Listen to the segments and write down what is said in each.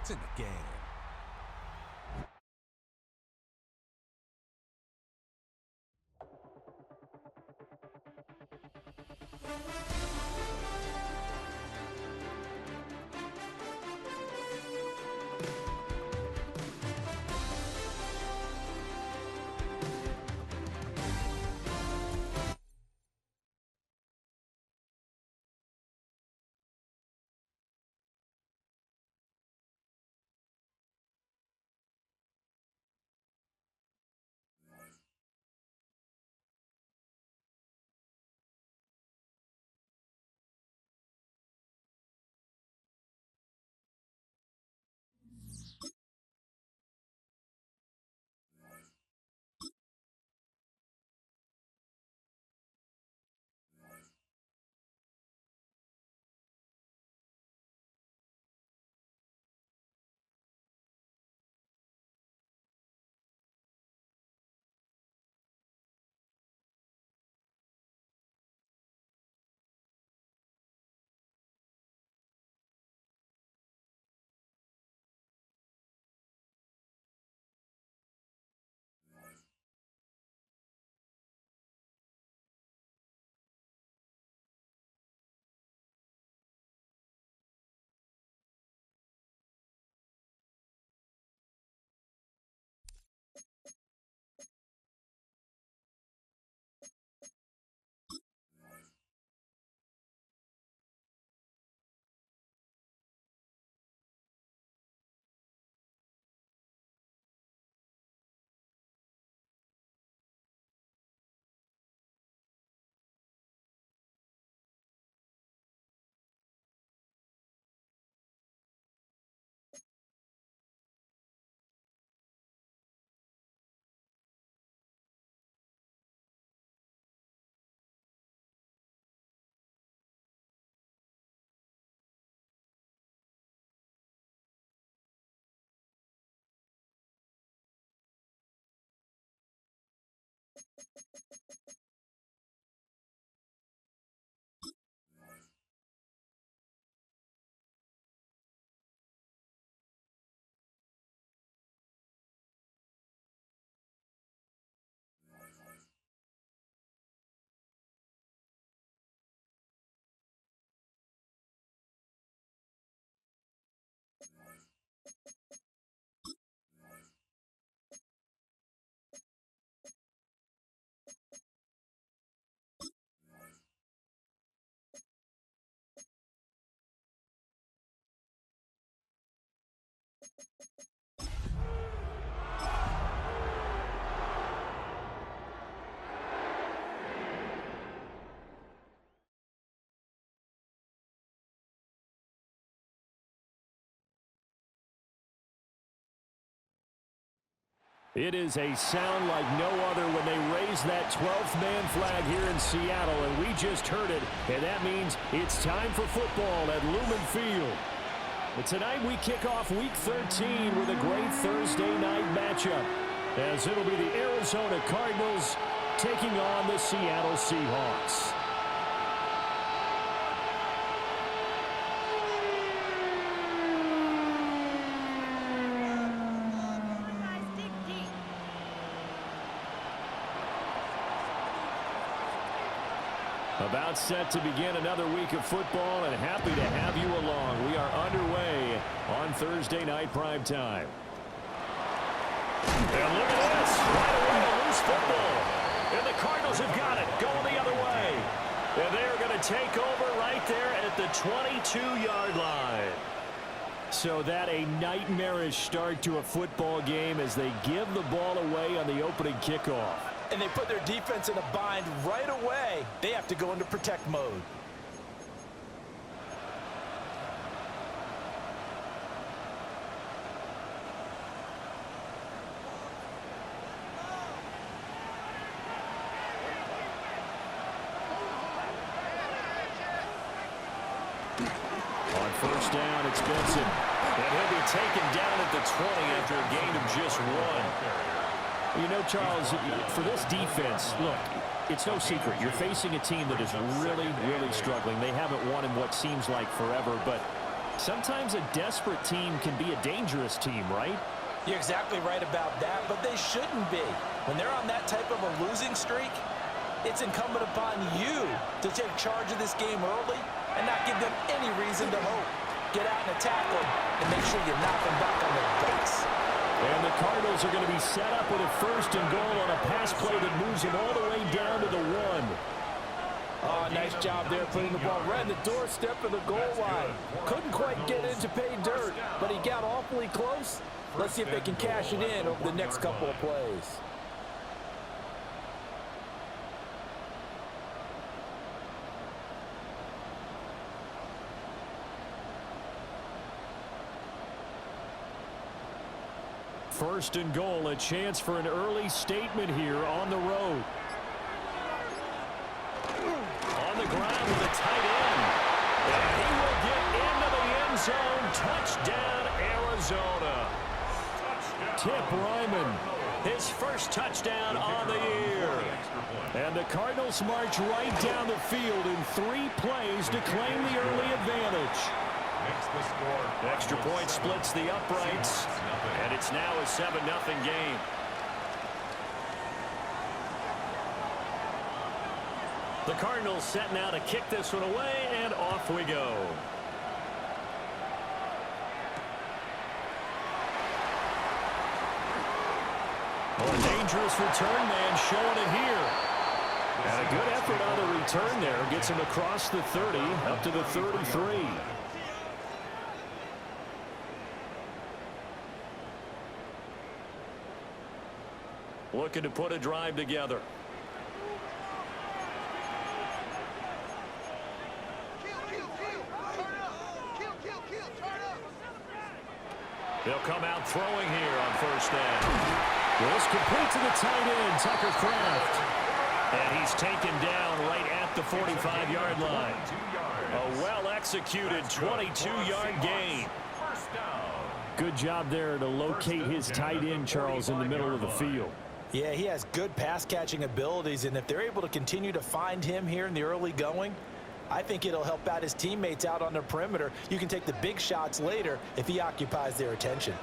It's in the game. It is a sound like no other when they raise that 12th man flag here in Seattle, and we just heard it, and that means it's time for football at Lumen Field. But tonight we kick off Week 13 with a great Thursday night matchup, as it'll be the Arizona Cardinals taking on the Seattle Seahawks. About set to begin another week of football, and happy to have you along. We are underway on Thursday night primetime. And look at this. Right away, a loose football. And the Cardinals have got it, going the other way. And they're going to take over right there at the 22-yard line. So that a nightmarish start to a football game as they give the ball away on the opening kickoff. And they put their defense in a bind right away. They have to go into protect mode. On first down, it's Benson. And he'll be taken down at the 20 after a gain of just one. You know, Charles, for this defense, look, it's no secret. You're facing a team that is really, really struggling. They haven't won in what seems like forever, but Sometimes a desperate team can be a dangerous team, right? You're exactly right about that, but they shouldn't be. When they're on that type of a losing streak, it's incumbent upon you to take charge of this game early and not give them any reason to hope. Get out and attack them and make sure you knock them back on their butts. And the Cardinals are going to be set up with a 1st and goal on a pass play that moves them all the way down to the 1. Oh, nice job there putting the ball right in the doorstep of the goal line. Couldn't quite get in to pay dirt, but he got awfully close. Let's see if they can cash it in over the next couple of plays. First and goal, a chance for an early statement here on the road. On the ground with a tight end. And he will get into the end zone. Touchdown, Arizona. Tip Ryman, his first touchdown on the year. And the Cardinals march right down the field in 3 plays to claim the early advantage. Extra point splits the uprights, and it's now a 7-0 game. The Cardinals setting out to kick this one away, and off we go. Well, a dangerous return man showing it here. And a good effort on the return there. Gets him across the 30, up to the 33. Looking to put a drive together. They'll come out throwing here on 1st down. Well, it's complete to the tight end, Tucker Kraft. And he's taken down right at the 45-yard line. A well-executed 22-yard gain. Good job there to locate his tight end, Charles, in the middle of the field. Yeah, he has good pass-catching abilities, and if they're able to continue to find him here in the early going, I think it'll help out his teammates out on the perimeter. You can take the big shots later if he occupies their attention.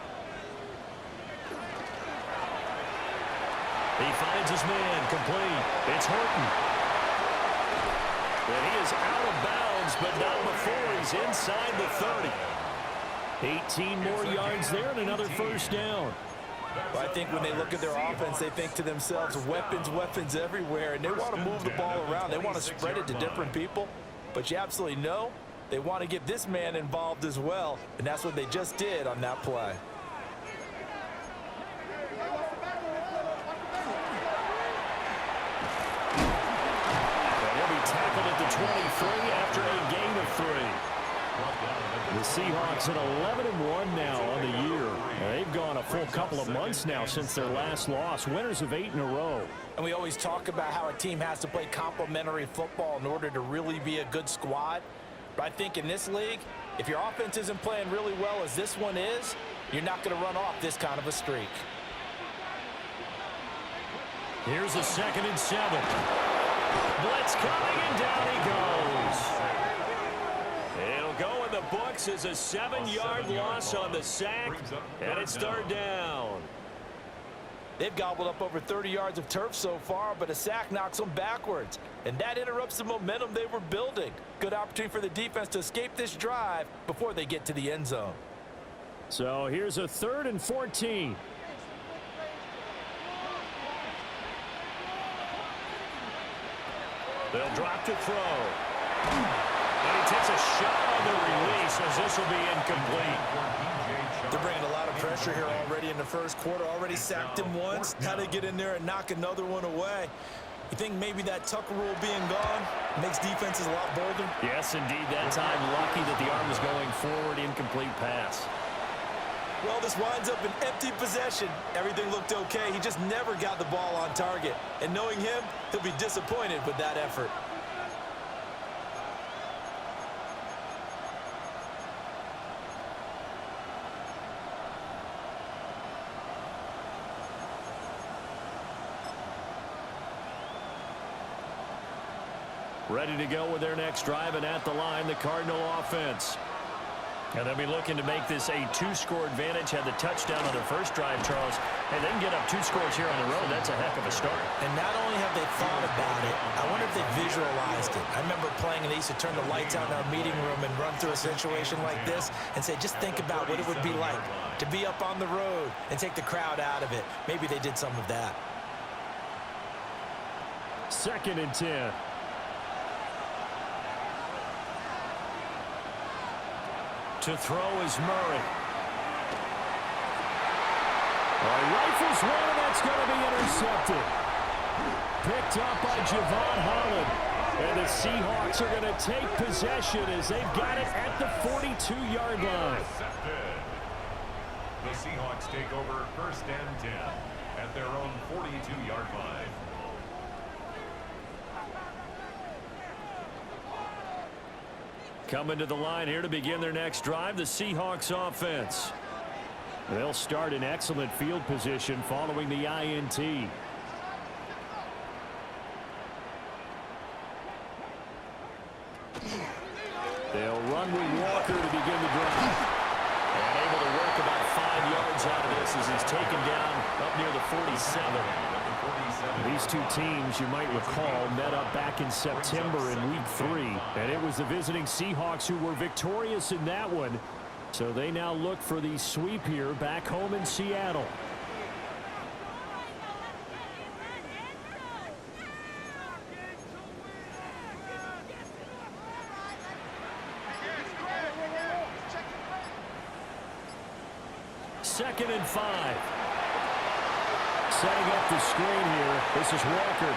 He finds his man complete. It's Horton. And he is out of bounds, but not before he's inside the 30. 18 more yards there and another 1st down. Well, I think when they look at their offense, they think to themselves, weapons, weapons everywhere, and they want to move the ball around. They want to spread it to different people, but you absolutely know they want to get this man involved as well, and that's what they just did on that play. He'll be tackled at the 23 after a gain of 3. The Seahawks at 11-1 now on the year. They've gone a full couple of months now since their last loss. Winners of 8 in a row. And we always talk about how a team has to play complementary football in order to really be a good squad. But I think in this league, if your offense isn't playing really well as this one is, you're not going to run off this kind of a streak. Here's a 2nd and 7. Blitz coming, and down he goes. It'll go in the books as a 7-yard loss on the sack, and it's 3rd down. They've gobbled up over 30 yards of turf so far, but a sack knocks them backwards, and that interrupts the momentum they were building. Good opportunity for the defense to escape this drive before they get to the end zone. So here's a 3rd and 14. They'll drop to throw. And he takes a shot on the release as this will be incomplete. They're bringing a lot of pressure here already in the first quarter. Already sacked him once. How to get in there and knock another one away. You think maybe that Tucker rule being gone makes defenses a lot bolder? Yes, indeed. That time lucky that the arm was going forward. Incomplete pass. Well, this winds up an empty possession. Everything looked okay. He just never got the ball on target. And knowing him, he'll be disappointed with that effort. Ready to go with their next drive, and at the line, the Cardinal offense. And they'll be looking to make this a two-score advantage. Had the touchdown on their first drive, Charles. Hey, they can get up 2 scores here on the road. That's a heck of a start. And not only have they thought about it, I wonder if they visualized it. I remember playing, and they used to turn the lights out in our meeting room and run through a situation like this and say, just think about what it would be like to be up on the road and take the crowd out of it. Maybe they did some of that. 2nd and 10. To throw is Murray. Rifles one, and that's going to be intercepted. Picked up by Javon Holland. And the Seahawks are going to take possession as they've got it at the 42-yard line. The Seahawks take over 1st and 10 at their own 42-yard line. Coming to the line here to begin their next drive, the Seahawks offense. They'll start in excellent field position following the INT. They'll run with Walker to begin the drive. And able to work about 5 yards out of this as he's taken down up near the 47. These two teams, you might recall, met up back in September in Week 3. And it was the visiting Seahawks who were victorious in that one. So they now look for the sweep here back home in Seattle. Second and 5. Setting up the screen here. This is Walker.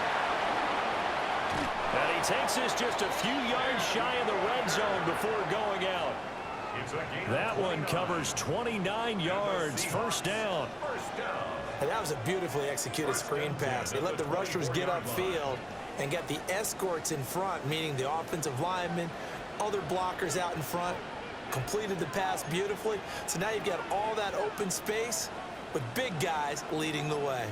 And he takes this just a few yards shy of the red zone before going out. That one covers 29 yards. First down. And that was a beautifully executed screen pass. They let the rushers get upfield and get the escorts in front, meaning the offensive linemen, other blockers out in front, completed the pass beautifully. So now you've got all that open space with big guys leading the way.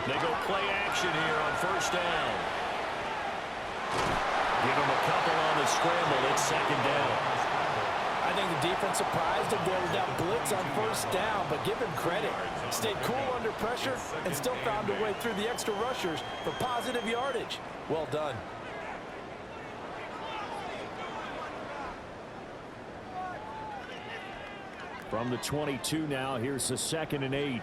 They go play action here on first down. Give them a couple on the scramble. It's 2nd down. I think the defense surprised him there with that blitz on first down, but give him credit. Stayed cool under pressure and still found a way through the extra rushers for positive yardage. Well done. From the 22 now, here's the 2nd and 8.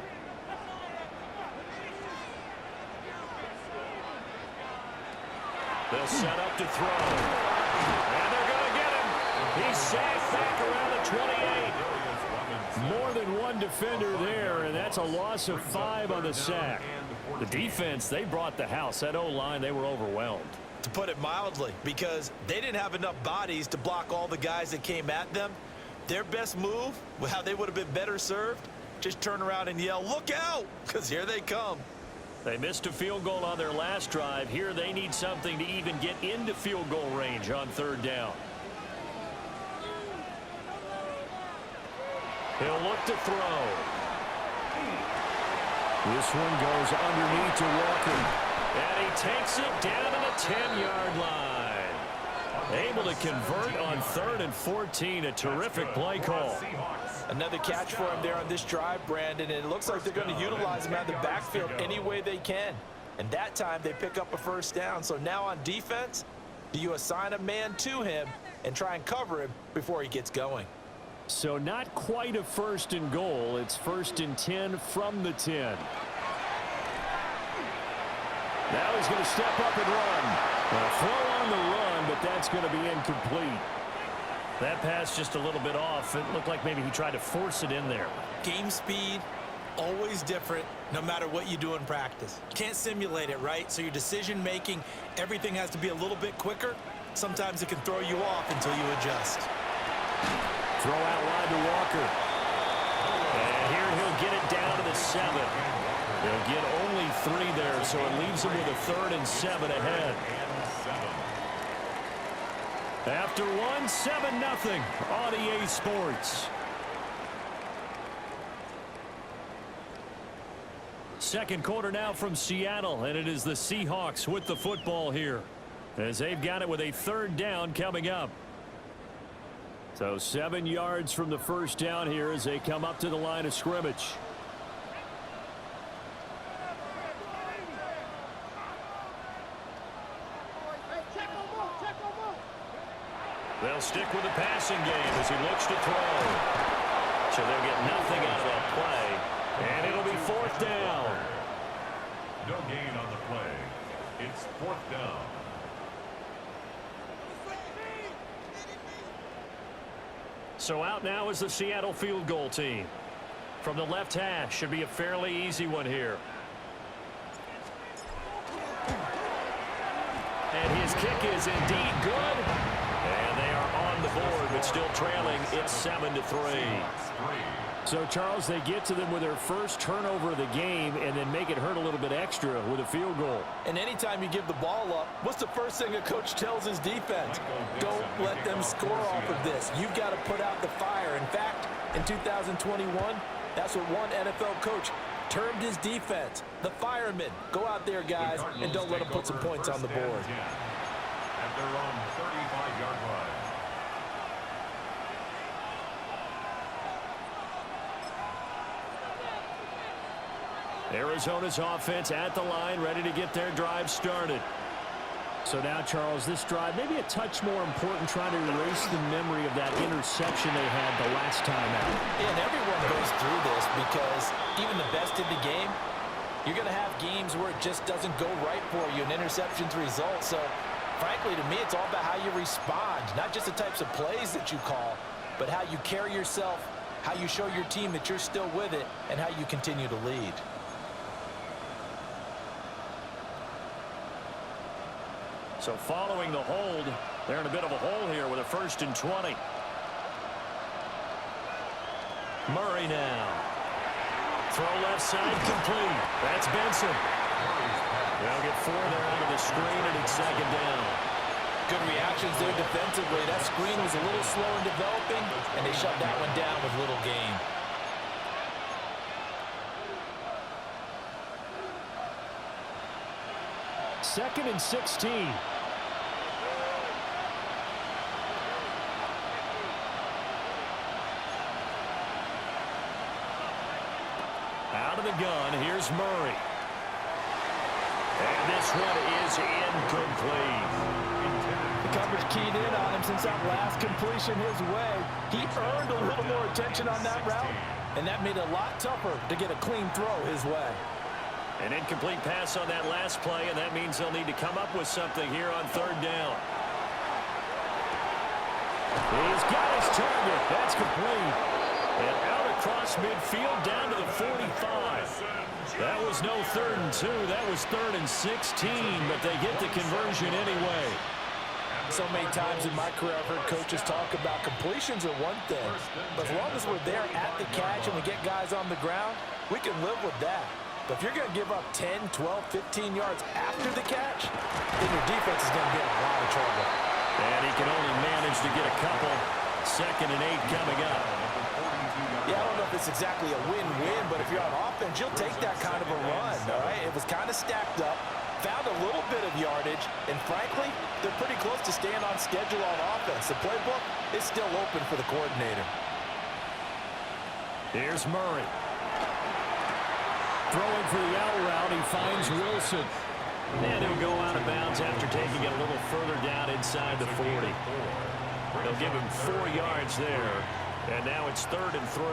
They'll set up to throw. And they're going to get him. He's sacked back around the 28. More than one defender there, and that's a loss of 5 on the sack. The defense, they brought the house. That O-line, they were overwhelmed. To put it mildly, because they didn't have enough bodies to block all the guys that came at them. Their best move, how they would have been better served, just turn around and yell, "Look out!" because here they come. They missed a field goal on their last drive. Here they need something to even get into field goal range on 3rd down. He'll look to throw. This one goes underneath to Walker. And he takes it down to the 10-yard line. Able to convert on 3rd and 14. A terrific play call. Another catch for him there on this drive, Brandon, and it looks like they're going to utilize him out of the backfield any way they can. And that time they pick up a first down. So now on defense, do you assign a man to him and try and cover him before he gets going? So not quite a 1st and goal. It's 1st and 10 from the 10. Now he's going to step up and run. A throw on the run, but that's going to be incomplete. That pass just a little bit off. It looked like maybe he tried to force it in there. Game speed, always different, no matter what you do in practice. Can't simulate it, right? So your decision making, everything has to be a little bit quicker. Sometimes it can throw you off until you adjust. Throw out wide to Walker. And here he'll get it down to the 7. They'll get only 3 there, so it leaves them with a 3rd and 7 ahead. After 1, 7-0 on EA Sports. Second quarter now from Seattle, and it is the Seahawks with the football here. as they've got it with a third down coming up. So 7 yards from the first down here as they come up to the line of scrimmage. They'll stick with the passing game as he looks to throw. So they'll get nothing out of that play, and it'll be fourth down. No gain on the play. It's fourth down. So out now is the Seattle field goal team. From the left hash, should be a fairly easy one here. And his kick is indeed good. And they are on the board, but still trailing. It's 7-3. So, Charles, they get to them with their first turnover of the game and then make it hurt a little bit extra with a field goal. And anytime you give the ball up, what's the first thing a coach tells his defense? Don't let them score off of this. You've got to put out the fire. In fact, in 2021, that's what one NFL coach termed his defense, the firemen. Go out there, guys, and don't let them put some points on the board. At their own 35-yard line. Arizona's offense at the line, ready to get their drive started. So now, Charles, this drive maybe a touch more important, trying to erase the memory of that interception they had the last time out. Yeah, and everyone goes through this because even the best in the game, you're going to have games where it just doesn't go right for you, and interceptions result. So, frankly, to me, it's all about how you respond, not just the types of plays that you call, but how you carry yourself, how you show your team that you're still with it, and how you continue to lead. So following the hold, they're in a bit of a hole here with a 1st and 20. Murray now. Throw left side complete. That's Benson. They'll get 4 there out of the screen, and it's 2nd down. Good reactions there defensively. That screen was a little slow in developing, and they shut that one down with little gain. Second and 16. Out of the gun, here's Murray. And this one is incomplete. The coverage keyed in on him since that last completion his way. He earned a little more attention on that route, and that made it a lot tougher to get a clean throw his way. An incomplete pass on that last play, and that means they'll need to come up with something here on 3rd down. He's got his target. That's complete. And out across midfield down to the 45. That was no 3rd and 2. That was 3rd and 16, but they get the conversion anyway. So many times in my career, I've heard coaches talk about completions are one thing. But as long as we're there at the catch and we get guys on the ground, we can live with that. But if you're going to give up 10, 12, 15 yards after the catch, then your defense is going to get in a lot of trouble. And he can only manage to get a couple. 2nd and 8 coming up. Yeah, I don't know if it's exactly a win-win, but if you're on offense, you'll take that kind of a run, all right? It was kind of stacked up, found a little bit of yardage, and frankly, they're pretty close to staying on schedule on offense. The playbook is still open for the coordinator. Here's Murray. Throwing for the out route, he finds Wilson. And he'll go out of bounds after taking it a little further down inside the 40. They'll give him 4 yards there. And now it's 3rd and 3.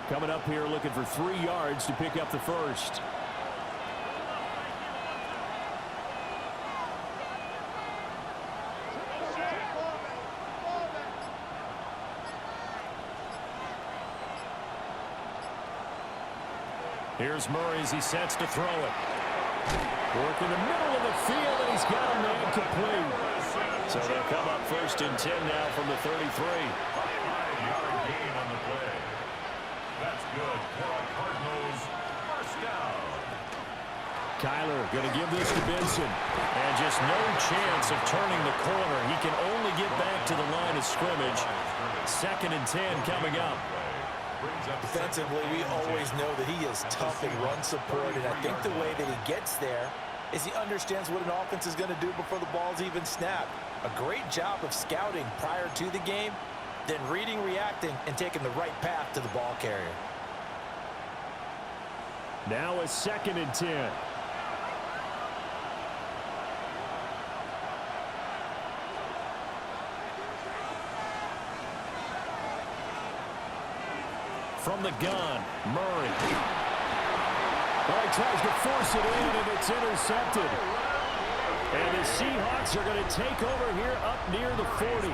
Coming up here looking for 3 yards to pick up the first. Here's Murray as he sets to throw it. Work in the middle of the field, and he's got a man complete. So they'll come up 1st and 10 now from the 33. 5-yard gain on the play. That's good for a Cardinals first down. Kyler going to give this to Benson. And just no chance of turning the corner. He can only get back to the line of scrimmage. 2nd and 10 coming up. Defensively, we always know that he is tough in run support, and I think the way that he gets there is he understands what an offense is going to do before the ball's even snapped. A great job of scouting prior to the game, then reading, reacting, and taking the right path to the ball carrier. Now a 2nd and 10. From the gun, Murray. Well, he tries to force it in, and it's intercepted. And the Seahawks are going to take over here up near the 40.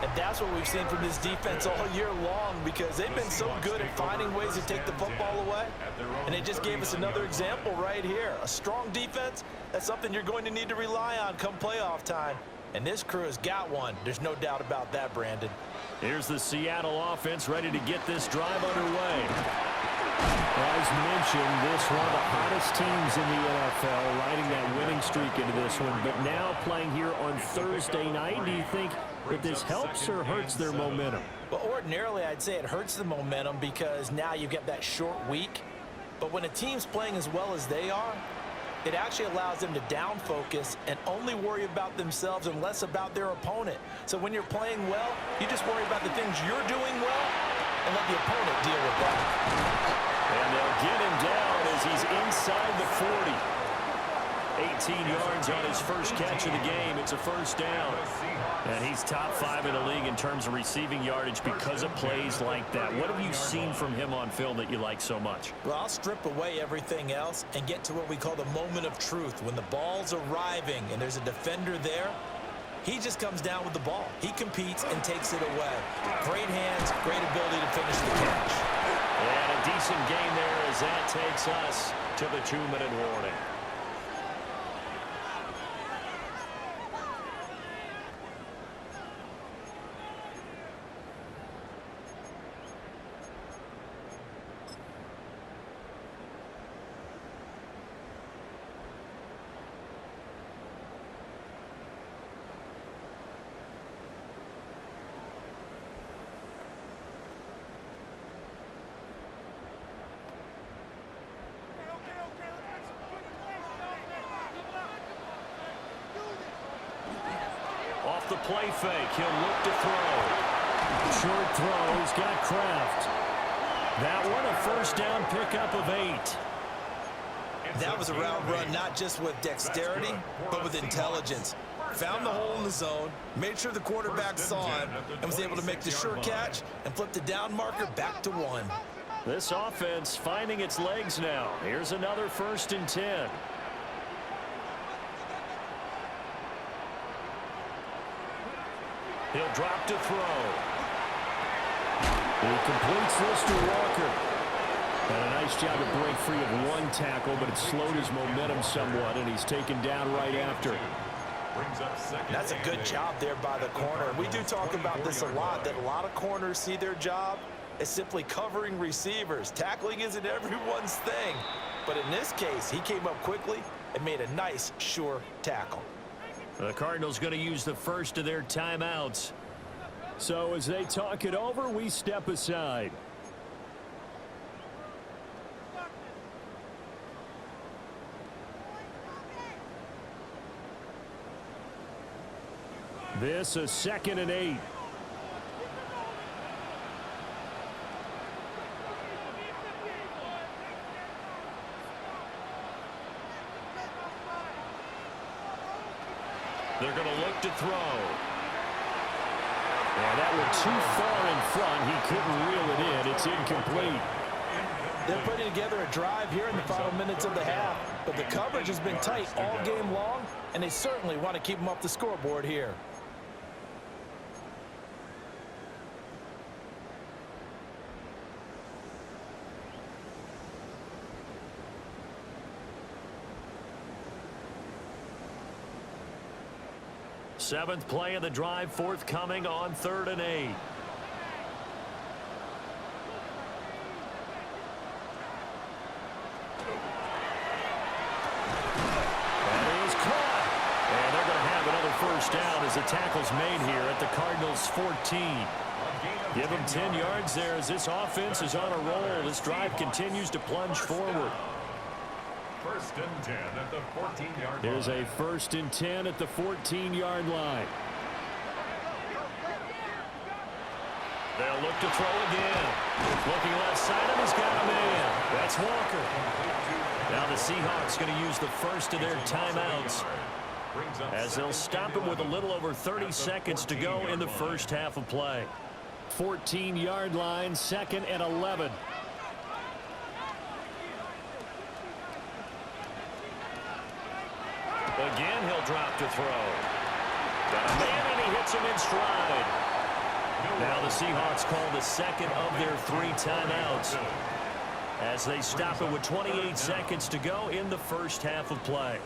And that's what we've seen from this defense all year long, because they've been so good at finding ways to take the football away. And they just gave us another example right here. A strong defense, that's something you're going to need to rely on come playoff time. And this crew has got one. There's no doubt about that, Brandon. Here's the Seattle offense ready to get this drive underway. As mentioned, this one of the hottest teams in the NFL, riding that winning streak into this one. But now playing here on Thursday night, do you think that this helps or hurts their momentum? Well, ordinarily, I'd say it hurts the momentum because now you get that short week. But when a team's playing as well as they are, it actually allows them to down focus and only worry about themselves and less about their opponent. So when you're playing well, you just worry about the things you're doing well and let the opponent deal with that. And they'll get him down as he's inside the 40. 18 yards on his first catch of the game. It's a first down. And he's top 5 in the league in terms of receiving yardage because of plays like that. What have you seen from him on film that you like so much? Well, I'll strip away everything else and get to what we call the moment of truth. When the ball's arriving and there's a defender there, he just comes down with the ball. He competes and takes it away. Great hands, great ability to finish the catch. And a decent game there as that takes us to the 2-minute warning. Off the play fake, he'll look to throw. Short throw, he's got Kraft. That one, a first down pickup of 8. That was a route run not just with dexterity, but with intelligence. Found the hole in the zone, made sure the quarterback saw him, and was able to make the sure catch and flip the down marker back to 1. This offense finding its legs now. Here's another 1st and 10. He'll drop to throw. He completes this to Walker. And a nice job to break free of one tackle, but it slowed his momentum somewhat, and he's taken down right after. That's a good job there by the corner. We do talk about this a lot, that a lot of corners see their job as simply covering receivers. Tackling isn't everyone's thing. But in this case, he came up quickly and made a nice, sure tackle. The Cardinals going to use the first of their timeouts. So as they talk it over, we step aside. This a 2nd and 8. They're going to look to throw. And that went too far in front. He couldn't reel it in. It's incomplete. They're putting together a drive here in the final minutes of the half, but the coverage has been tight all game long, and they certainly want to keep them off the scoreboard here. Seventh play of the drive forthcoming on 3rd and 8. first down as the tackle's made here at the Cardinals' 14. Give them 10 yards there as this offense is on a roll. This drive continues to plunge forward. First and 10 at the 14-yard line. Here's a first and 10 at the 14-yard line. They'll look to throw again. Looking left side, and he's got a man. That's Walker. Now the Seahawks going to use the first of their timeouts as they'll stop him with a little over 30 seconds to go in the first half of play. 14-yard line, 2nd and 11. Again, he'll drop to throw. Got a man, and he hits him in stride. Now the Seahawks call the second of their 3 timeouts as they stop it with 28 seconds to go in the first half of play.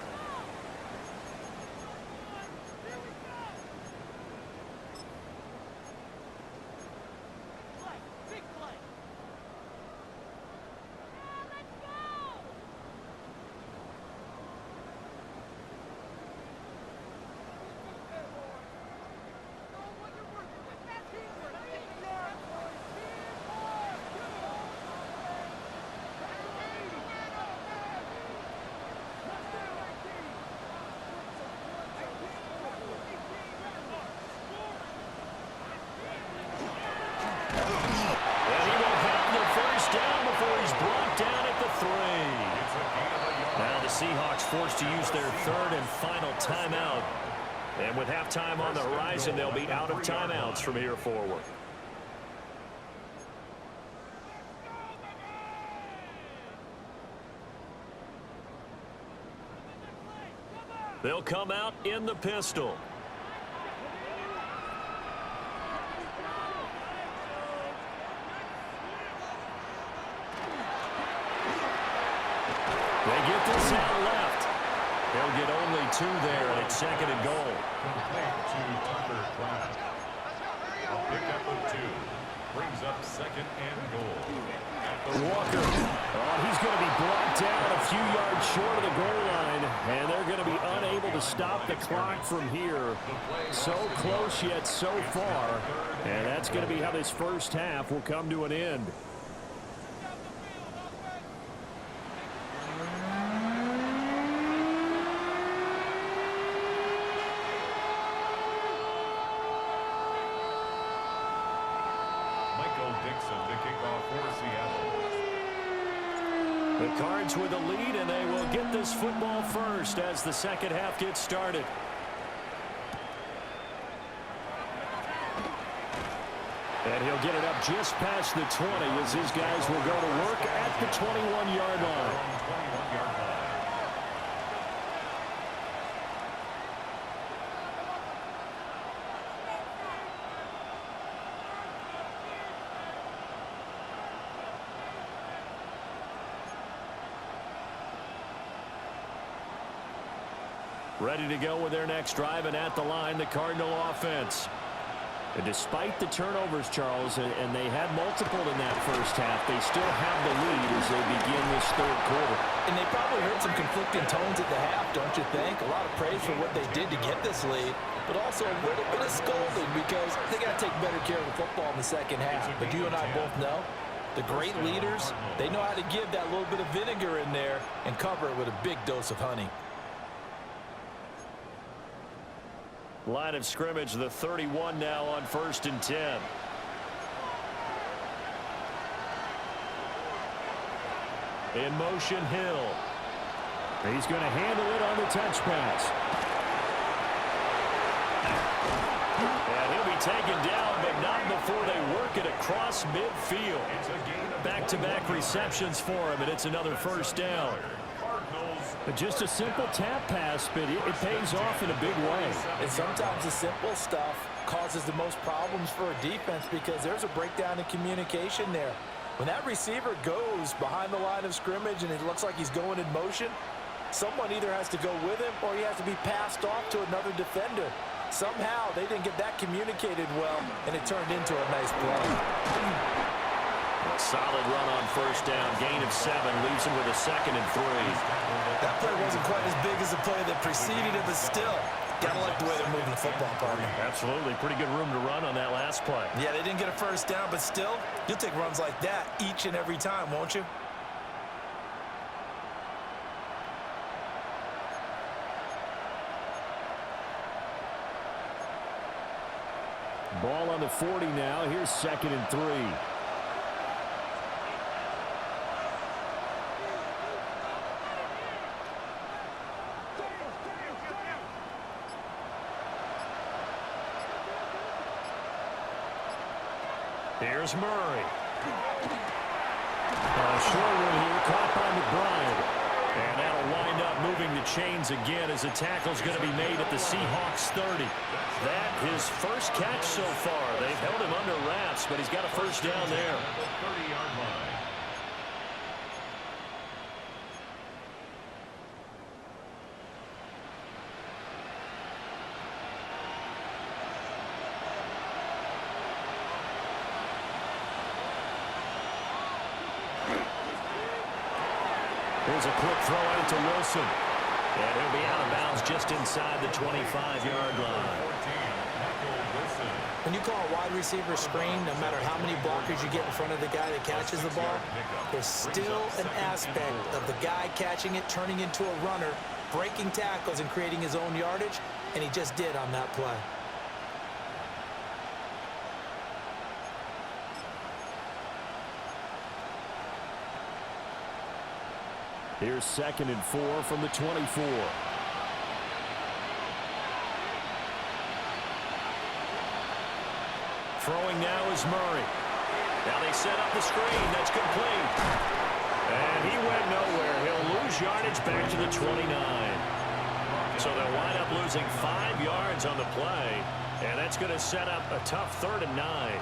Seahawks forced to use their 3rd and final timeout. And with halftime on the horizon, they'll be out of timeouts from here forward. They'll come out in the pistol. They get this out left. They'll get only 2 there, and it's 2nd and goal. Complete to Tucker Pratt. A pickup of 2. Brings up 2nd and goal. Walker. Oh, he's going to be brought down a few yards short of the goal line, and they're going to be unable to stop the clock from here. So close yet so far, and that's going to be how this first half will come to an end. The Cards with a lead, and they will get this football first as the second half gets started. And he'll get it up just past the 20 as his guys will go to work at the 21-yard line. Ready to go with their next drive, and at the line, the Cardinal offense. And despite the turnovers, Charles, and they had multiple in that first half, they still have the lead as they begin this 3rd quarter. And they probably heard some conflicting tones at the half, don't you think? A lot of praise for what they did to get this lead, but also a little bit of scolding because they got to take better care of the football in the second half. But you and I both know the great leaders, they know how to give that little bit of vinegar in there and cover it with a big dose of honey. Line of scrimmage, the 31 now on 1st and 10. In motion, Hill. He's going to handle it on the touch pass. And he'll be taken down, but not before they work it across midfield. Back-to-back receptions for him, and it's another first down. Just a simple tap pass, but it pays off in a big way. And sometimes the simple stuff causes the most problems for a defense because there's a breakdown in communication there. When that receiver goes behind the line of scrimmage and it looks like he's going in motion, someone either has to go with him or he has to be passed off to another defender. Somehow they didn't get that communicated well, and it turned into a nice play. A solid run on first down. Gain of 7 leaves him with a 2nd and 3. That play wasn't quite as big as the play that preceded it, but still, Gotta like the way they're moving the football, partner. Absolutely. Pretty good room to run on that last play. Yeah, they didn't get a first down, but still, you'll take runs like that each and every time, won't you? Ball on the 40 now. Here's 2nd and 3. Here's Murray. Short one here, caught by McBride. And that'll wind up moving the chains again as the tackle's going to be made at the Seahawks 30. That his first catch so far. They've held him under wraps, but he's got a first down there. 30-yard line. Here's a quick throw out to Wilson. And he'll be out of bounds just inside the 25-yard line. When you call a wide receiver screen, no matter how many blockers you get in front of the guy that catches the ball, there's still an aspect of the guy catching it, turning into a runner, breaking tackles and creating his own yardage, and he just did on that play. Here's 2nd and 4 from the 24. Throwing now is Murray. Now they set up the screen. That's complete. And he went nowhere. He'll lose yardage back to the 29. So they'll wind up losing 5 yards on the play. And that's going to set up a tough 3rd and 9.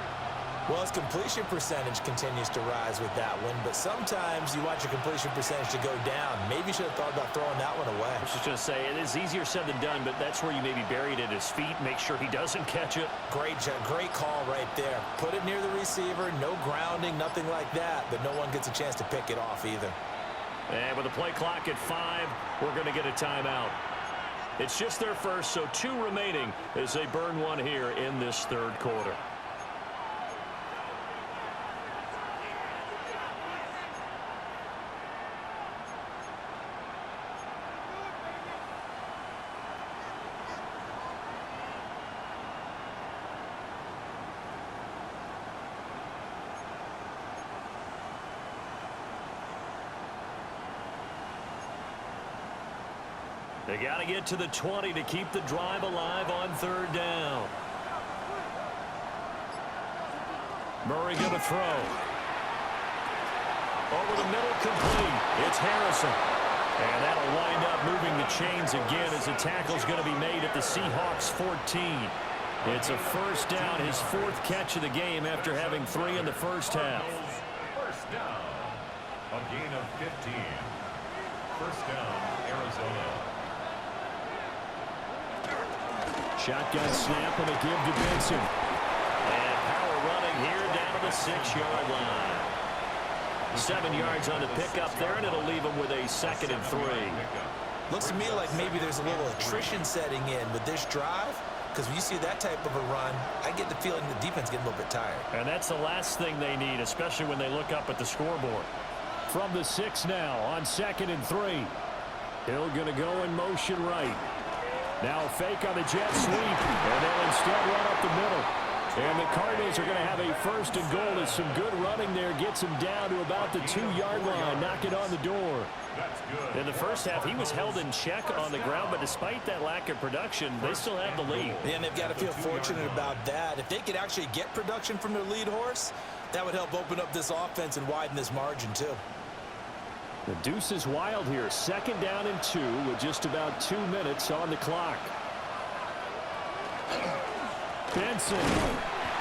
Well, his completion percentage continues to rise with that one, but sometimes you want your completion percentage to go down. Maybe you should have thought about throwing that one away. I was just going to say, it is easier said than done, but that's where you maybe bury it at his feet, make sure he doesn't catch it. Great call right there. Put it near the receiver, no grounding, nothing like that, but no one gets a chance to pick it off either. And with the play clock at 5, we're going to get a timeout. It's just their first, so 2 remaining as they burn one here in this 3rd quarter. They got to get to the 20 to keep the drive alive on 3rd down. Murray going to throw. Over the middle, complete. It's Harrison. And that'll wind up moving the chains again as the tackle's going to be made at the Seahawks 14. It's a first down, his 4th catch of the game after having 3 in the first half. First down. A gain of 15. First down, Arizona. Shotgun snap and a give to Benson. And power running here down to the 6-yard line. 7 yards on the pickup there, and it'll leave them with a 2nd and 3. Looks to me like maybe there's a little attrition setting in with this drive, because when you see that type of a run, I get the feeling the defense getting a little bit tired. And that's the last thing they need, especially when they look up at the scoreboard. From the 6 now on 2nd and 3. Hill going to go in motion right. Now a fake on the jet sweep, and they'll instead run up the middle. And the Cardinals are going to have a 1st and goal as some good running there gets him down to about the 2-yard line, knocking on the door. That's good. In the first half, he was held in check on the ground, but despite that lack of production, they still have the lead. And they've got to feel fortunate about that. If they could actually get production from their lead horse, that would help open up this offense and widen this margin too. The deuce is wild here. 2nd down and 2 with just about 2 minutes on the clock. Benson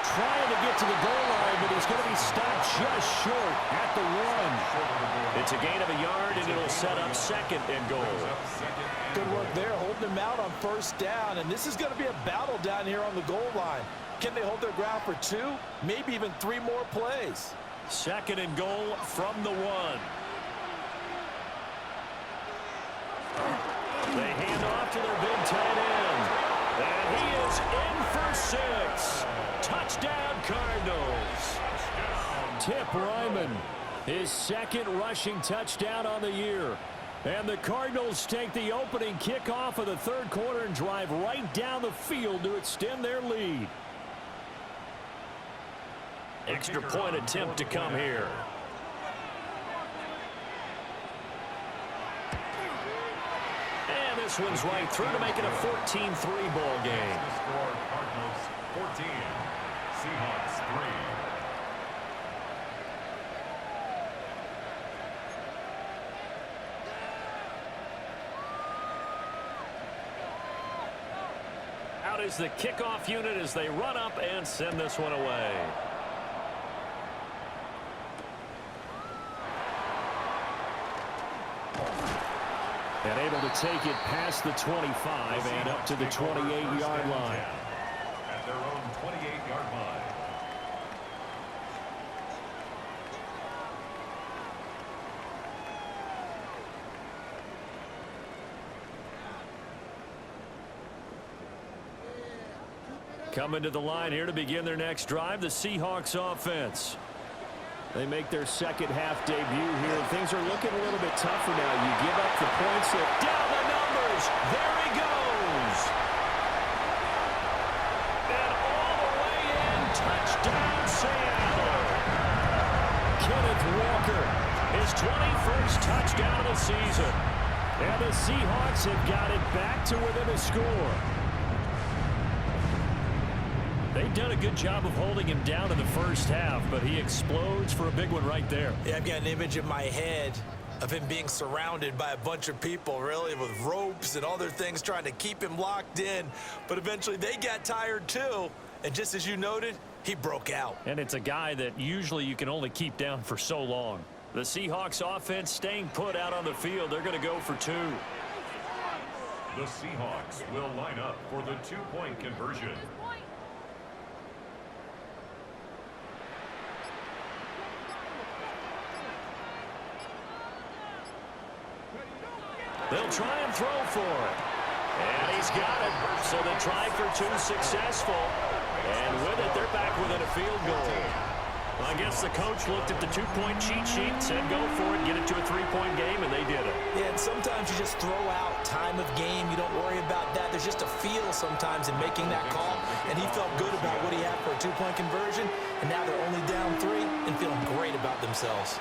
trying to get to the goal line, but he's going to be stopped just short at the 1. It's a gain of a yard, and it'll set up 2nd and goal. Good work there, holding them out on 1st down, and this is going to be a battle down here on the goal line. Can they hold their ground for 2, maybe even 3 more plays? 2nd and goal from the 1. They hand off to their big tight end. Tip Ryman, his second rushing touchdown on the year. And the Cardinals take the opening kickoff of the third quarter and drive right down the field to extend their lead. Extra point attempt to come here. And this one's right through to make it a 14-3 ball game. The score, Cardinals 14, Seahawks 3. Out is the kickoff unit as they run up and send this one away. And able to take it past the 25 and up to the 28-yard line. At their own 28-yard line. Coming to the line here to begin their next drive, the Seahawks offense. They make their second half debut here. Things are looking a little bit tougher now. You give up the points. Down the numbers. There he goes. And all the way in. Touchdown, Seattle. Kenneth Walker, his 21st touchdown of the season. And the Seahawks have got it back to within a score. They've done a good job of holding him down in the first half, but he explodes for a big one right there. Yeah, I've got an image in my head of him being surrounded by a bunch of people, really, with ropes and other things trying to keep him locked in. But eventually they got tired too, and just as you noted, he broke out. And it's a guy that usually you can only keep down for so long. The Seahawks offense staying put out on the field. They're going to go for two. The Seahawks will line up for the two-point conversion. They'll try and throw for it. And he's got it. So the try for two successful. And with it, they're back within a field goal. Well, I guess the coach looked at the two-point cheat sheet, said go for it, get it to a three-point game, and they did it. Yeah, and sometimes you just throw out time of game. You don't worry about that. There's just a feel sometimes in making that call. And he felt good about what he had for a two-point conversion. And now they're only down 3 and feeling great about themselves.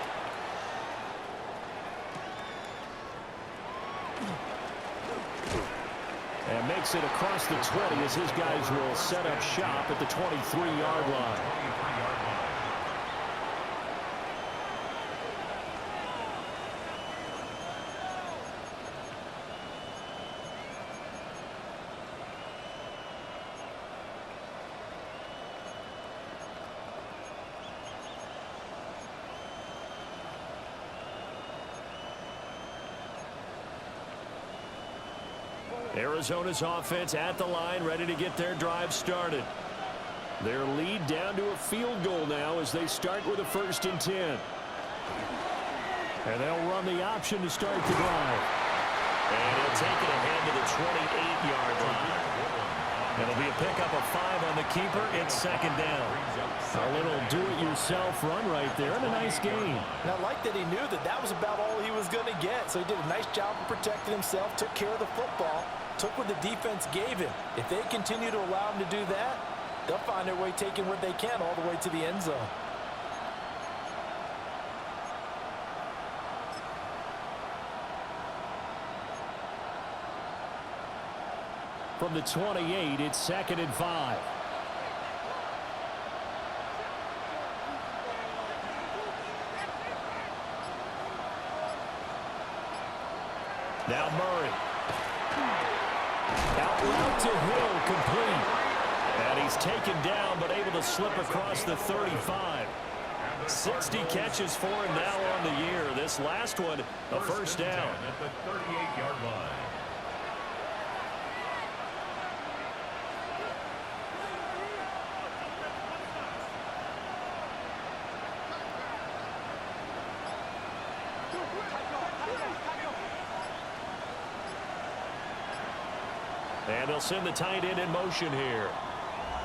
And makes it across the 20 as his guys will set up shop at the 23-yard line. Arizona's offense at the line, ready to get their drive started. Their lead down to a field goal now as they start with a 1st and 10. And they'll run the option to start the drive. And he'll take it ahead to the 28-yard line. It'll be a pickup of 5 on the keeper. It's 2nd down. A little do-it-yourself run right there and a nice gain. And I like that he knew that that was about all he was going to get. So he did a nice job of protecting himself, took care of the football, took what the defense gave him. If they continue to allow him to do that, they'll find their way taking what they can all the way to the end zone. From the 28, it's 2nd and 5. Now Murray. Out route to Hill, complete. And he's taken down, but able to slip across the 35. 60 catches for him now on the year. This last one, a 1st down. At the 38-yard line. And they'll send the tight end in motion here.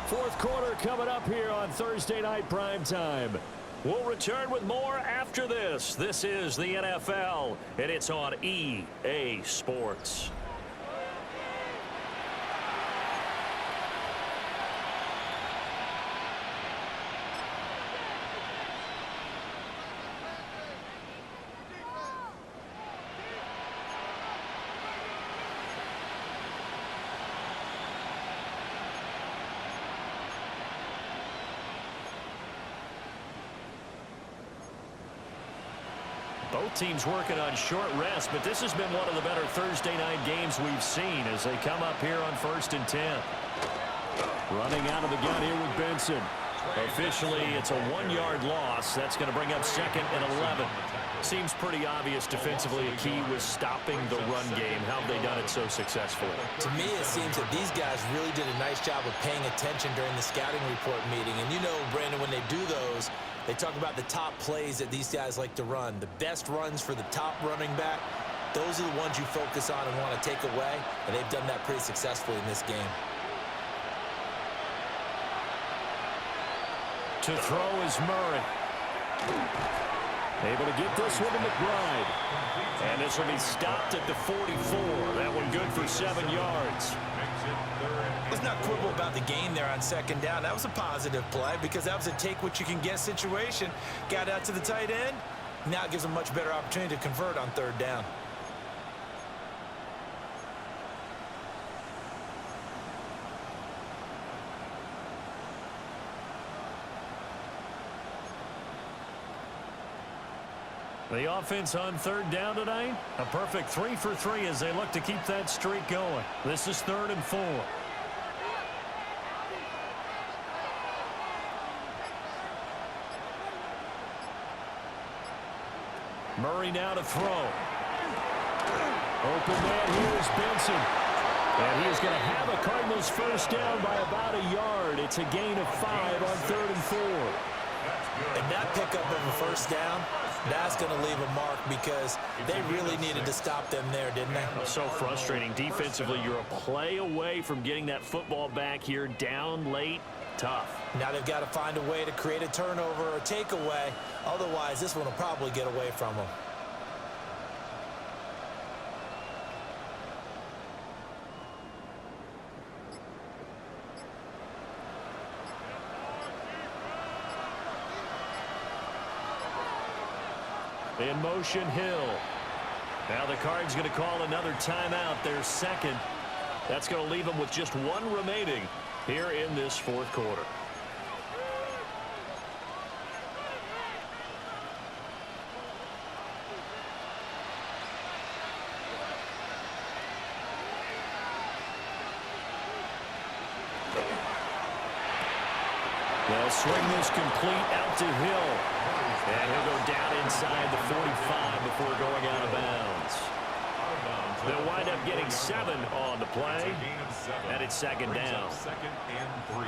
4th quarter coming up here on Thursday Night Prime Time. We'll return with more after this. This is the NFL, and it's on EA Sports. Both teams working on short rest, but this has been one of the better Thursday night games we've seen as they come up here on 1st and 10. Running out of the gun here with Benson. Officially, it's a 1-yard loss. That's going to bring up 2nd and 11. Seems pretty obvious defensively a key was stopping the run game. How have they done it so successfully? To me, it seems that these guys really did a nice job of paying attention during the scouting report meeting. And you know, Brandon, when they do those, they talk about the top plays that these guys like to run. The best runs for the top running back, those are the ones you focus on and want to take away, and they've done that pretty successfully in this game. To throw is Murray. Able to get this one to McBride. And this will be stopped at the 44. That one good for 7 yards. Let's not quibble about the gain there on 2nd down. That was a positive play because that was a take-what-you-can-get situation. Got out to the tight end. Now it gives them a much better opportunity to convert on 3rd down. The offense on 3rd down tonight, a perfect 3 for 3 as they look to keep that streak going. This is 3rd and 4. Murray now to throw. Open man here is Benson. And he is going to have a Cardinals first down by about a yard. It's a gain of 5 on 3rd and 4. And that pickup of a first down, that's going to leave a mark because they really needed to stop them there, didn't they? So frustrating. Defensively, you're a play away from getting that football back here down late. Tough. Now they've got to find a way to create a turnover or takeaway. Otherwise, this one will probably get away from them. In motion, Hill. Now the Cards going to call another timeout, their 2nd. That's going to leave them with just 1 remaining here in this 4th quarter. They'll swing this complete out to Hill. And he'll go down inside the 45 before going out of bounds. They'll wind up getting 7 on the play. And it's 2nd down. 2nd and 3.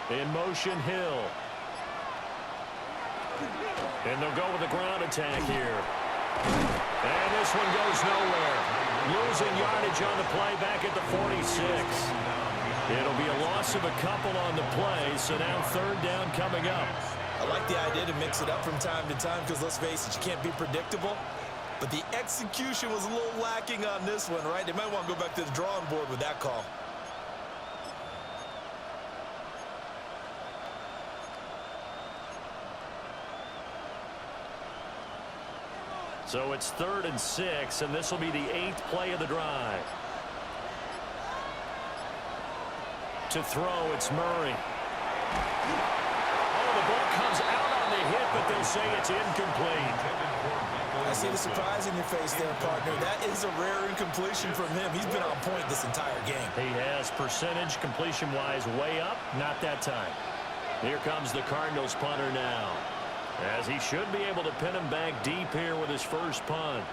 In motion, Hill. And they'll go with the ground attack here. And this one goes nowhere. Losing yardage on the play back at the 46. It'll be a loss of a couple on the play, so now 3rd down coming up. I like the idea to mix it up from time to time because, let's face it, you can't be predictable. But the execution was a little lacking on this one, right? They might want to go back to the drawing board with that call. So it's 3rd and 6, and this will be the 8th play of the drive. To throw, it's Murray. Oh, the ball comes out on the hit, but they'll say it's incomplete. I see the surprise in your face there, partner. That is a rare incompletion from him. He's been on point this entire game. He has percentage completion-wise way up, not that time. Here comes the Cardinals punter now, as he should be able to pin him back deep here with his first punt.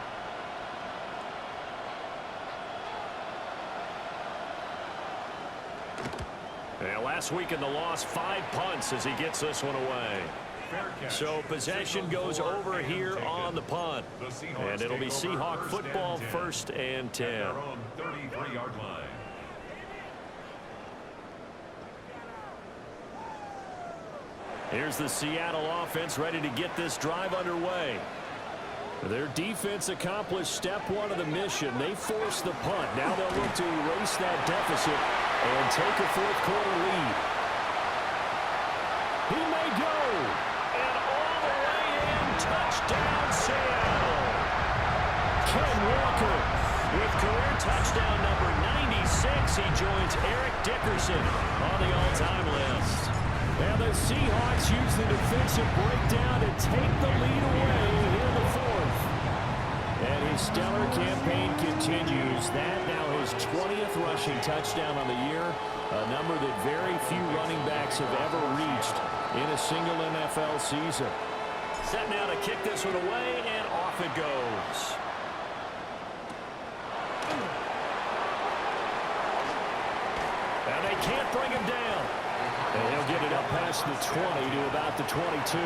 And last week in the loss, 5 punts as he gets this one away. So possession goes over here on the punt. And it'll be Seahawk football, 1st and 10. At their own 33-yard line. Here's the Seattle offense ready to get this drive underway. Their defense accomplished step 1 of the mission. They forced the punt. Now they'll look to erase that deficit and take a 4th quarter lead. He may go. And all the way in. Touchdown, Seattle. Ken Walker with career touchdown number 96. He joins Eric Dickerson on the all-time list. And the Seahawks use the defensive breakdown to take the lead away here in the 4th. And his stellar campaign continues. That now his 20th rushing touchdown on the year, a number that very few running backs have ever reached in a single NFL season. Set now to kick this one away, and off it goes. And they can't bring him down. And he'll get it up past the 20 to about the 22.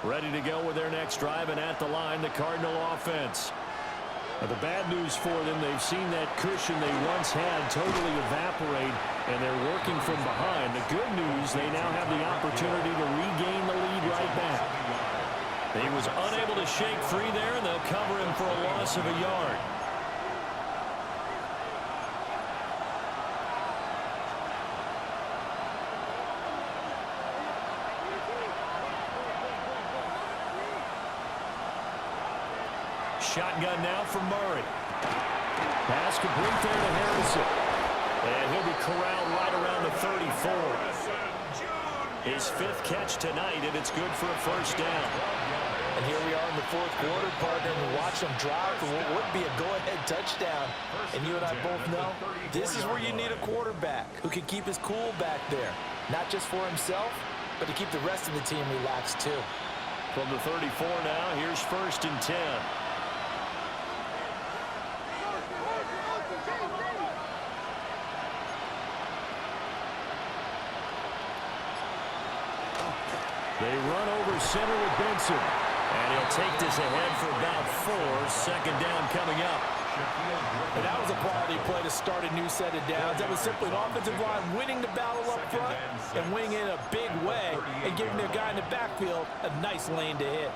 Ready to go with their next drive, and at the line, the Cardinal offense. Now, the bad news for them, they've seen that cushion they once had totally evaporate, and they're working from behind. The good news, they now have the opportunity to regain the lead right back. He was unable to shake free there, and they'll cover him for a loss of a yard. Shotgun now for Murray. Pass complete there to Harrison. And he'll be corralled right around the 34. His 5th catch tonight, and it's good for a 1st down. And here we are in the 4th quarter, partner, and watch them drive for what would be a go-ahead touchdown. And you and I both know this is where you need a quarterback who can keep his cool back there. Not just for himself, but to keep the rest of the team relaxed too. From the 34 now, here's 1st and 10. They run over center with Benson. And he'll take this ahead for about 4. 2nd down coming up. And that was a quality play to start a new set of downs. That was simply an offensive line winning the battle up front and winning in a big way and giving their guy in the backfield a nice lane to hit.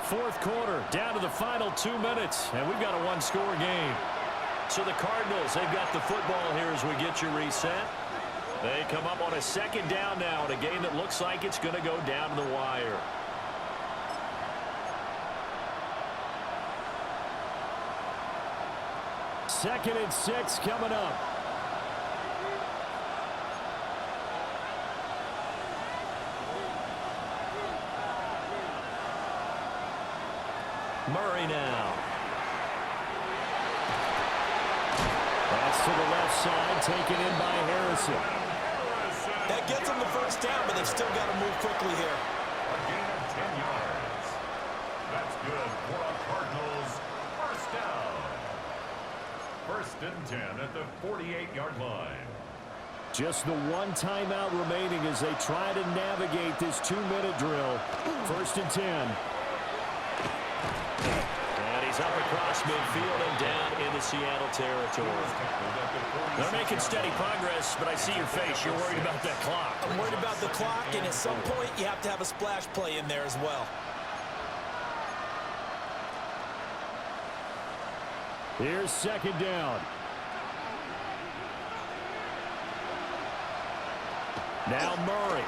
Fourth quarter, down to the final 2 minutes, and we've got a 1-score game. So the Cardinals, they've got the football here as we get you reset. They come up on a 2nd down now in a game that looks like it's going to go down to the wire. Second and 6 coming up. Murray now. That's to the left side, taken in by Harrison. That gets them the 1st down, but they've still got to move quickly here. A gain of 10 yards. That's good for the Cardinals. 1st down. 1st and 10 at the 48-yard line. Just the 1 timeout remaining as they try to navigate this 2-minute drill. 1st and 10. And he's up across midfield and down into Seattle territory. They're making steady progress, but I see your face. You're worried about that clock. I'm worried about the clock, and at some point, you have to have a splash play in there as well. Here's 2nd down. Now Murray.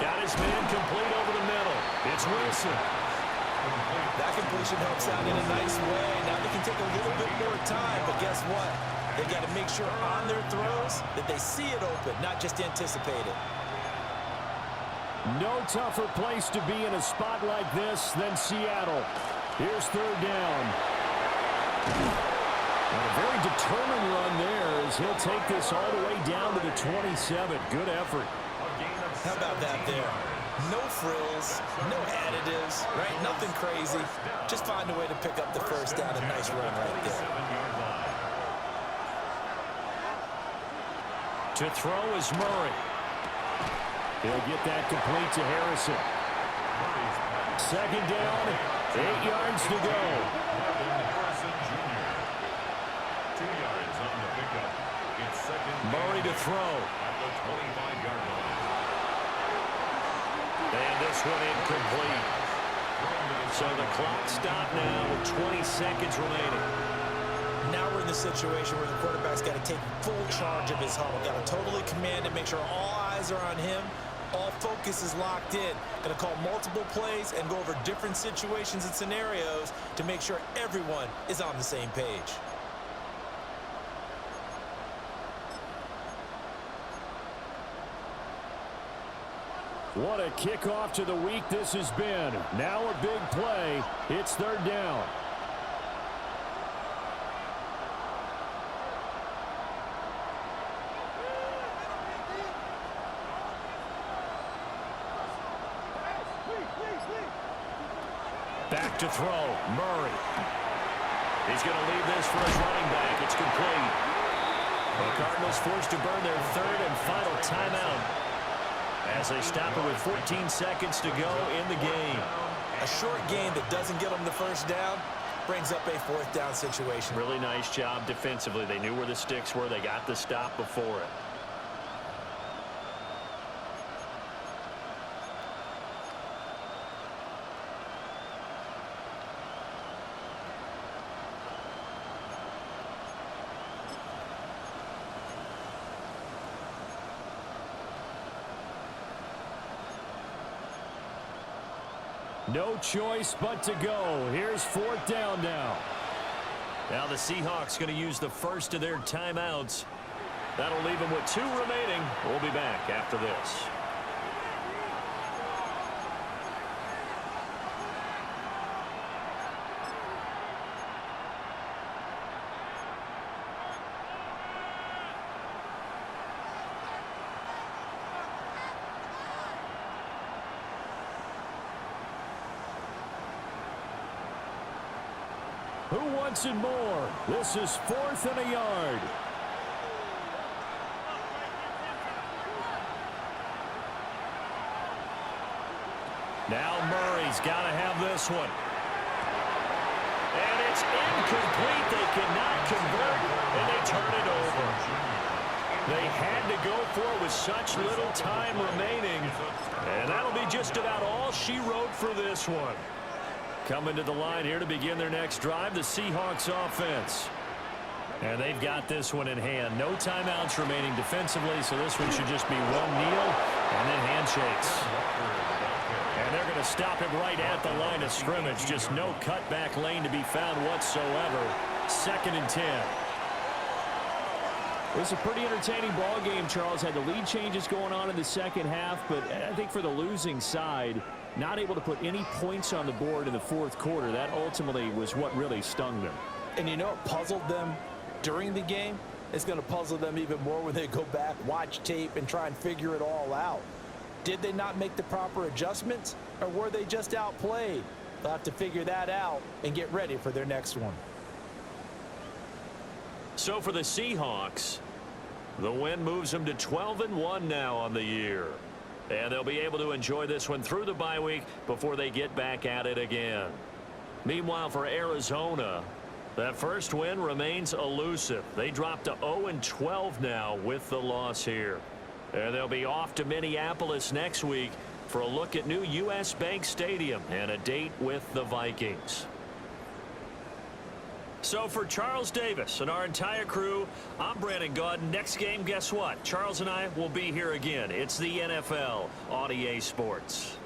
Got his man complete over the middle. It's Wilson. That completion helps out in a nice way. Now they can take a little bit more time, but guess what? They've got to make sure on their throws that they see it open, not just anticipate it. No tougher place to be in a spot like this than Seattle. Here's third down. And a very determined run there as he'll take this all the way down to the 27. Good effort. How about that there? No frills, no additives, right? Nothing crazy. Just find a way to pick up the first down. A nice run right there. To throw is Murray. He'll get that complete to Harrison. Second down, 8 yards to go. 2 yards on the pickup. It's second. Murray to throw. At the 25-yard line. And this one incomplete. So the clock stopped now with 20 seconds remaining. Now we're in the situation where the quarterback's got to take full charge of his huddle. Got to totally command it, make sure all eyes are on him. All focus is locked in. Going to call multiple plays and go over different situations and scenarios to make sure everyone is on the same page. What a kickoff to the week this has been. Now a big play. It's third down. Back to throw. Murray. He's going to leave this for his running back. It's complete. The Cardinals forced to burn their third and final timeout as they stop it with 14 seconds to go in the game. A short gain that doesn't get them the first down brings up a fourth down situation. Really nice job defensively. They knew where the sticks were. They got the stop before it. No choice but to go. Here's fourth down now. Now the Seahawks going to use the first of their timeouts. That'll leave them with 2 remaining. We'll be back after this. Who wants it more? This is 4th and a yard. Now Murray's got to have this one. And it's incomplete. They cannot convert, and they turn it over. They had to go for it with such little time remaining. And that'll be just about all she wrote for this one. Coming to the line here to begin their next drive, the Seahawks offense. And they've got this one in hand. No timeouts remaining defensively, so this one should just be one kneel and then handshakes. And they're going to stop him right at the line of scrimmage. Just no cutback lane to be found whatsoever. 2nd and 10. It was a pretty entertaining ball game. Charles had the lead changes going on in the second half, but I think for the losing side, not able to put any points on the board in the fourth quarter. That ultimately was what really stung them. And you know what puzzled them during the game? It's going to puzzle them even more when they go back, watch tape, and try and figure it all out. Did they not make the proper adjustments, or were they just outplayed? They'll have to figure that out and get ready for their next one. So for the Seahawks, the win moves them to 12-1 now on the year. And they'll be able to enjoy this one through the bye week before they get back at it again. Meanwhile, for Arizona, that first win remains elusive. They drop to 0-12 now with the loss here. And they'll be off to Minneapolis next week for a look at new U.S. Bank Stadium and a date with the Vikings. So for Charles Davis and our entire crew, I'm Brandon Gaudin. Next game, guess what? Charles and I will be here again. It's the NFL on EA Sports.